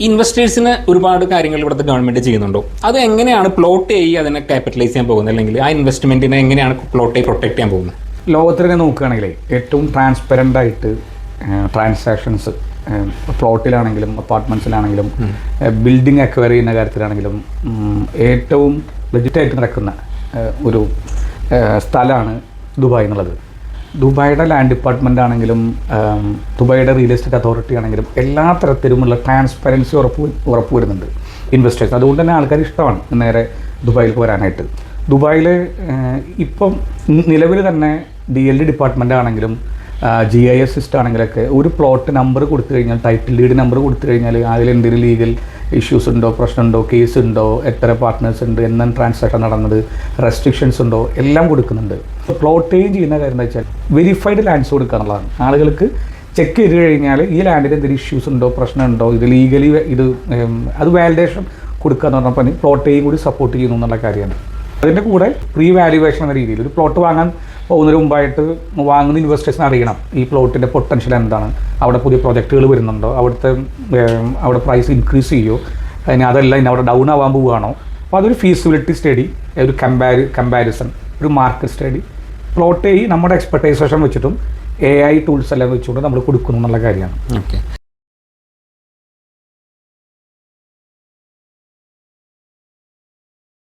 ഇൻവെസ്റ്റേഴ്സിന് ഒരുപാട് കാര്യങ്ങൾ ഇവിടുത്തെ ഗവൺമെന്റ് ചെയ്യുന്നുണ്ടോ? അത് എങ്ങനെയാണ് പ്ലോട്ട് ചെയ്ത് അതിനെ ക്യാപിറ്റലൈസ് ചെയ്യാൻ പോകുന്നത്, അല്ലെങ്കിൽ ആ ഇൻവെസ്റ്റ്മെന്റിനെ എങ്ങനെയാണ് പ്ലോട്ട് ചെയ്ത് പ്രൊട്ടക്ട് ചെയ്യാൻ പോകുന്നത്? ലോകത്തിൽ തന്നെ നോക്കുകയാണെങ്കിൽ ഏറ്റവും ട്രാൻസ്പെറൻ്റ് ആയിട്ട് ട്രാൻസാക്ഷൻസ് പ്ലോട്ടിലാണെങ്കിലും അപ്പാർട്ട്മെൻറ്റ്സിലാണെങ്കിലും ബിൽഡിംഗ് അക്വയർ ചെയ്യുന്ന കാര്യത്തിലാണെങ്കിലും ഏറ്റവും ലെജിറ്റായിട്ട് നടക്കുന്ന ഒരു സ്ഥലമാണ് ദുബായ് എന്നുള്ളത്. ദുബായിയുടെ ലാൻഡ് ഡിപ്പാർട്ട്മെൻ്റ് ആണെങ്കിലും ദുബായിയുടെ റിയൽ എസ്റ്റേറ്റ് അതോറിറ്റി ആണെങ്കിലും എല്ലാ തരത്തിലുമുള്ള ട്രാൻസ്പെറൻസി ഉറപ്പ് വരുന്നുണ്ട് ഇൻവെസ്റ്റേഴ്സ്. അതുകൊണ്ട് തന്നെ ആൾക്കാർ ഇഷ്ടമാണ് നേരെ ദുബായിലേക്ക് വരാനായിട്ട്. ദുബായിൽ ഇപ്പം നിലവിൽ തന്നെ DLD ഡിപ്പാർട്ട്മെൻ്റ് ആണെങ്കിലും GIS സിസ്റ്റം ആണെങ്കിലൊക്കെ ഒരു പ്ലോട്ട് നമ്പർ കൊടുത്തു കഴിഞ്ഞാൽ, ടൈറ്റിൽ ഡീഡ് നമ്പർ കൊടുത്തു കഴിഞ്ഞാൽ അതിൽ എന്തെങ്കിലും ലീഗൽ ഇഷ്യൂസ് ഉണ്ടോ, പ്രശ്നമുണ്ടോ, കേസ് ഉണ്ടോ, എത്ര പാർട്ട്നേഴ്സ് ഉണ്ട്, എന്നാണ് ട്രാൻസാക്ഷൻ നടന്നത്, റെസ്ട്രിക്ഷൻസ് ഉണ്ടോ, എല്ലാം കൊടുക്കുന്നുണ്ട്. പ്ലോട്ടേയും ചെയ്യുന്ന കാര്യം എന്താ വെച്ചാൽ വെരിഫൈഡ് ലാൻഡ്സ് കൊടുക്കുക എന്നുള്ളതാണ്. ആളുകൾക്ക് ചെക്ക് ചെയ്ത് കഴിഞ്ഞാൽ ഈ ലാൻഡിന് എന്തെങ്കിലും ഇഷ്യൂസ് ഉണ്ടോ, പ്രശ്നമുണ്ടോ, ഇത് ലീഗലി ഇത് അത് വാലിഡേഷൻ കൊടുക്കുക എന്ന് പറഞ്ഞപ്പോൾ പ്ലോട്ടേയും കൂടി സപ്പോർട്ട് ചെയ്യുന്നു എന്നുള്ള കാര്യമാണ്. അതിൻ്റെ കൂടെ പ്രീ വാല്യുവേഷൻ എന്ന രീതിയിൽ ഒരു പ്ലോട്ട് വാങ്ങാൻ പോകുന്നതിന് മുമ്പായിട്ട് വാങ്ങുന്ന ഇൻവെസ്റ്റേഴ്സിന് അറിയണം ഈ പ്ലോട്ടിൻ്റെ പൊട്ടൻഷ്യൽ എന്താണ്, അവിടെ പുതിയ പ്രൊജക്റ്റുകൾ വരുന്നുണ്ടോ, അവിടെ പ്രൈസ് ഇൻക്രീസ് ചെയ്യുമോ, അതിന് അതല്ല ഇനി അവിടെ ഡൗൺ ആവാൻ പോവുകയാണോ. അപ്പോൾ അതൊരു ഫീസിബിലിറ്റി സ്റ്റഡി, ഒരു കമ്പാരിസൺ, ഒരു മാർക്കറ്റ് സ്റ്റഡി പ്ലോട്ട് നമ്മുടെ എക്സ്പെർട്ടൈസേഷൻ വെച്ചിട്ടും AI ടൂൾസ് എല്ലാം വെച്ചുകൊണ്ട് നമ്മൾ കൊടുക്കുന്നു എന്നുള്ള കാര്യമാണ്. ഓക്കെ.